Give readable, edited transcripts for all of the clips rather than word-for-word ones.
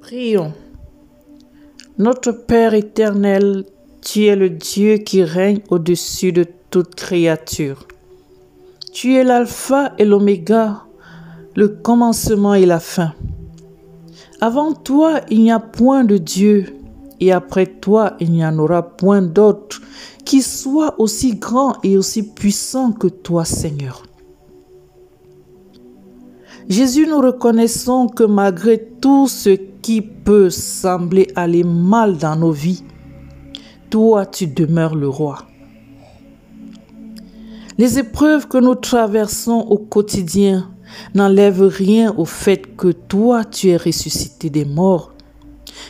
Prions. Notre Père éternel, tu es le Dieu qui règne au-dessus de toute créature. Tu es l'alpha et l'oméga, le commencement et la fin. Avant toi, il n'y a point de Dieu, et après toi, il n'y en aura point d'autre qui soit aussi grand et aussi puissant que toi, Seigneur. Jésus, nous reconnaissons que malgré tout ce qui peut sembler aller mal dans nos vies, toi, tu demeures le roi. Les épreuves que nous traversons au quotidien n'enlèvent rien au fait que toi, tu es ressuscité des morts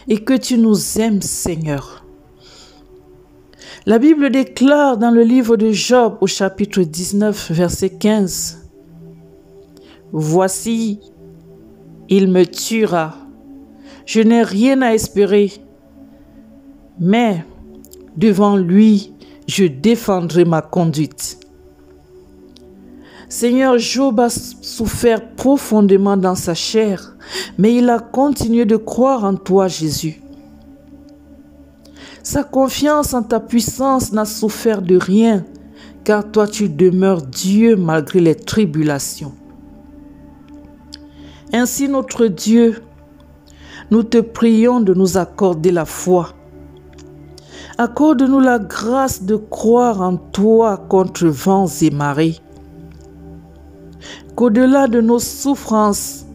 et que tu nous aimes, Seigneur. La Bible déclare dans le livre de Job au chapitre 19, verset 15, « Voici, il me tuera. Je n'ai rien à espérer, mais devant lui, je défendrai ma conduite. » Seigneur, Job a souffert profondément dans sa chair, mais il a continué de croire en toi, Jésus. Sa confiance en ta puissance n'a souffert de rien, car toi tu demeures Dieu malgré les tribulations. Ainsi, notre Dieu, nous te prions de nous accorder la foi. Accorde-nous la grâce de croire en toi contre vents et marées. Qu'au-delà de nos souffrances,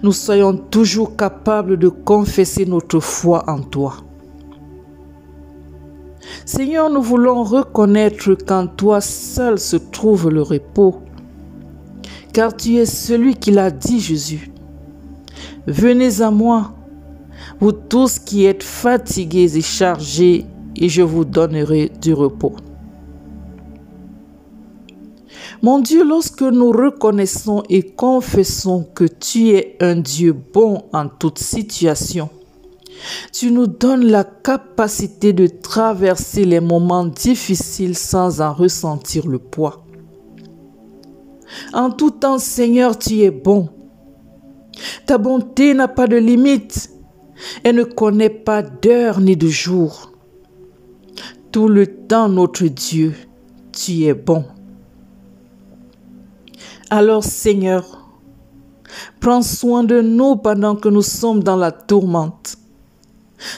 nous soyons toujours capables de confesser notre foi en toi. Seigneur, nous voulons reconnaître qu'en toi seul se trouve le repos, car tu es celui qui l'a dit, Jésus. Venez à moi, vous tous qui êtes fatigués et chargés, et je vous donnerai du repos. Mon Dieu, lorsque nous reconnaissons et confessons que tu es un Dieu bon en toute situation, tu nous donnes la capacité de traverser les moments difficiles sans en ressentir le poids. En tout temps, Seigneur, tu es bon. Ta bonté n'a pas de limite. Elle ne connaît pas d'heure ni de jour. Tout le temps, notre Dieu, tu es bon. Alors, Seigneur, prends soin de nous pendant que nous sommes dans la tourmente.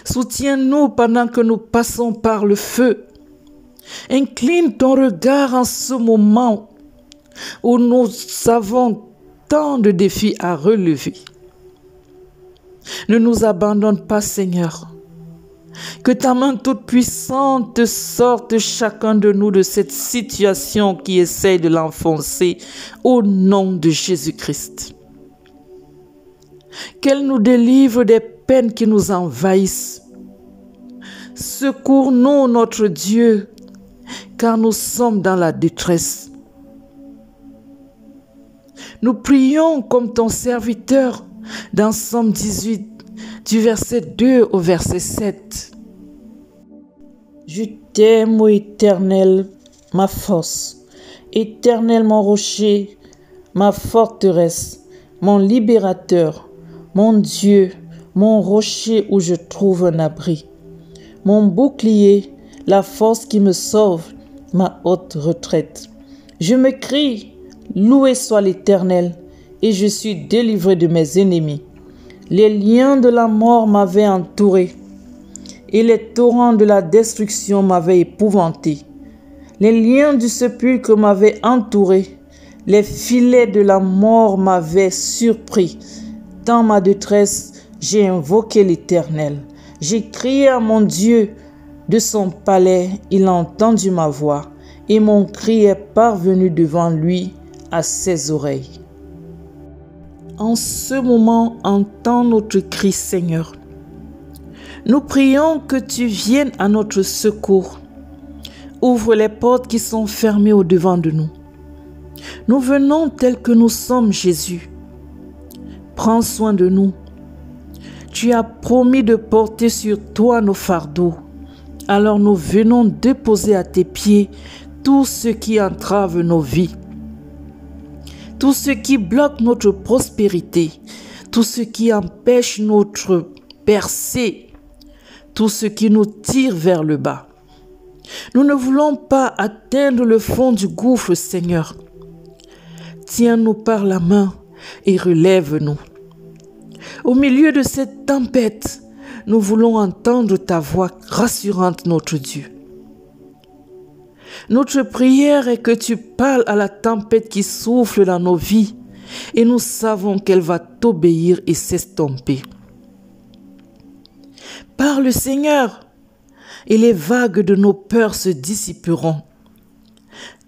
Soutiens-nous pendant que nous passons par le feu. Incline ton regard en ce moment où nous avons tant de défis à relever. Ne nous abandonne pas, Seigneur. Que ta main toute puissante sorte chacun de nous de cette situation qui essaye de l'enfoncer au nom de Jésus-Christ. Qu'elle nous délivre des peines qui nous envahissent. Secours-nous, notre Dieu, car nous sommes dans la détresse. Nous prions comme ton serviteur dans Psaume 18, du verset 2 au verset 7. Je t'aime, ô Éternel, ma force, Éternel mon rocher, ma forteresse, mon libérateur, mon Dieu, mon rocher où je trouve un abri, mon bouclier, la force qui me sauve, ma haute retraite. Je me crie, loué soit l'Éternel, et je suis délivré de mes ennemis. Les liens de la mort m'avaient entouré, et les torrents de la destruction m'avaient épouvanté. Les liens du sépulcre m'avaient entouré, les filets de la mort m'avaient surpris. Dans ma détresse, j'ai invoqué l'Éternel. J'ai crié à mon Dieu de son palais, il a entendu ma voix, et mon cri est parvenu devant lui à ses oreilles. En ce moment, entends notre cri, Seigneur. Nous prions que tu viennes à notre secours. Ouvre les portes qui sont fermées au-devant de nous. Nous venons tels que nous sommes, Jésus. Prends soin de nous. Tu as promis de porter sur toi nos fardeaux. Alors nous venons déposer à tes pieds tout ce qui entrave nos vies. Tout ce qui bloque notre prospérité, tout ce qui empêche notre percer tout ce qui nous tire vers le bas. Nous ne voulons pas atteindre le fond du gouffre, Seigneur. Tiens-nous par la main et relève-nous. Au milieu de cette tempête, nous voulons entendre ta voix rassurante, notre Dieu. Notre prière est que tu parles à la tempête qui souffle dans nos vies et nous savons qu'elle va t'obéir et s'estomper. Parle, Seigneur, et les vagues de nos peurs se dissiperont.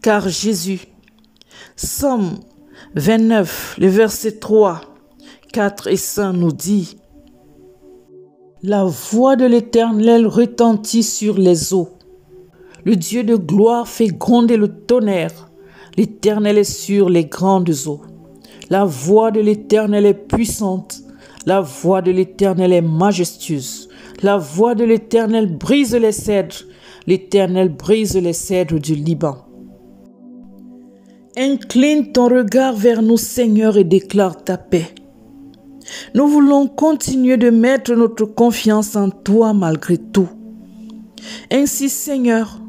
Car Jésus, Psaume 29, les versets 3, 4 et 5 nous dit: La voix de l'Éternel retentit sur les eaux. Le Dieu de gloire fait gronder le tonnerre. L'Éternel est sur les grandes eaux. La voix de l'Éternel est puissante. La voix de l'Éternel est majestueuse. La voix de l'Éternel brise les cèdres. L'Éternel brise les cèdres du Liban. Incline ton regard vers nous, Seigneur, et déclare ta paix. Nous voulons continuer de mettre notre confiance en toi malgré tout. Ainsi, Seigneur,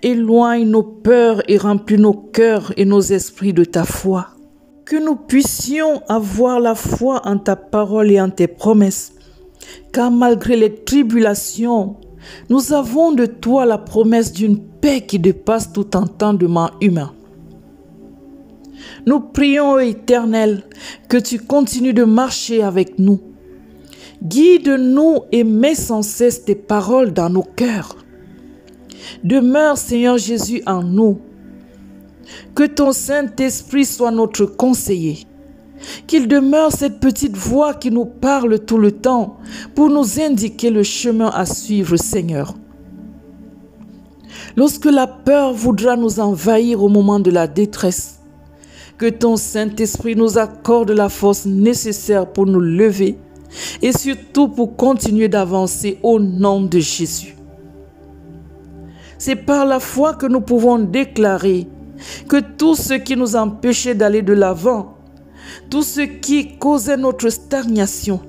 éloigne nos peurs et remplis nos cœurs et nos esprits de ta foi. Que nous puissions avoir la foi en ta parole et en tes promesses. Car malgré les tribulations, nous avons de toi la promesse d'une paix qui dépasse tout entendement humain. Nous prions, ô Éternel, que tu continues de marcher avec nous. Guide-nous et mets sans cesse tes paroles dans nos cœurs. Demeure, Seigneur Jésus, en nous. Que ton Saint-Esprit soit notre conseiller. Qu'il demeure cette petite voix qui nous parle tout le temps pour nous indiquer le chemin à suivre, Seigneur. Lorsque la peur voudra nous envahir au moment de la détresse, que ton Saint-Esprit nous accorde la force nécessaire pour nous lever et surtout pour continuer d'avancer au nom de Jésus. C'est par la foi que nous pouvons déclarer que tout ce qui nous empêchait d'aller de l'avant, tout ce qui causait notre stagnation,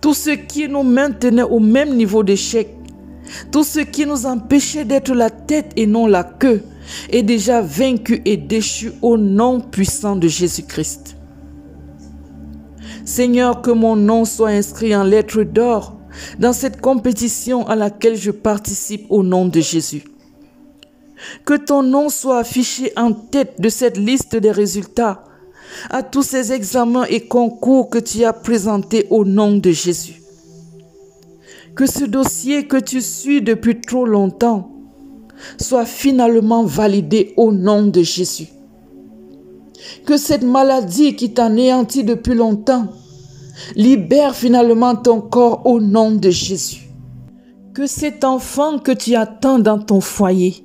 tout ce qui nous maintenait au même niveau d'échec, tout ce qui nous empêchait d'être la tête et non la queue, est déjà vaincu et déchu au nom puissant de Jésus-Christ. Seigneur, que mon nom soit inscrit en lettres d'or dans cette compétition à laquelle je participe au nom de Jésus. Que ton nom soit affiché en tête de cette liste des résultats à tous ces examens et concours que tu as présentés au nom de Jésus. Que ce dossier que tu suis depuis trop longtemps soit finalement validé au nom de Jésus. Que cette maladie qui t'anéantit depuis longtemps libère finalement ton corps au nom de Jésus. Que cet enfant que tu attends dans ton foyer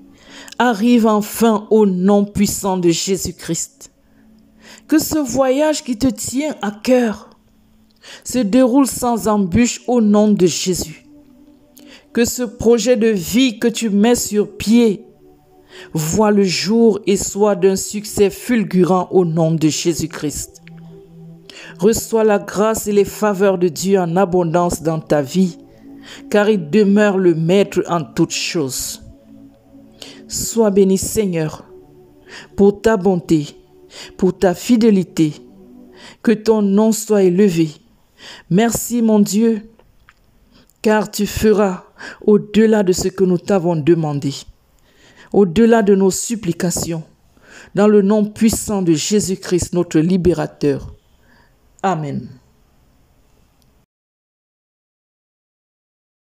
arrive enfin au nom puissant de Jésus-Christ. Que ce voyage qui te tient à cœur se déroule sans embûche au nom de Jésus. Que ce projet de vie que tu mets sur pied voit le jour et soit d'un succès fulgurant au nom de Jésus-Christ. Reçois la grâce et les faveurs de Dieu en abondance dans ta vie, car il demeure le Maître en toutes choses. Sois béni, Seigneur, pour ta bonté, pour ta fidélité. Que ton nom soit élevé. Merci, mon Dieu, car tu feras au-delà de ce que nous t'avons demandé, au-delà de nos supplications, dans le nom puissant de Jésus-Christ, notre libérateur. Amen.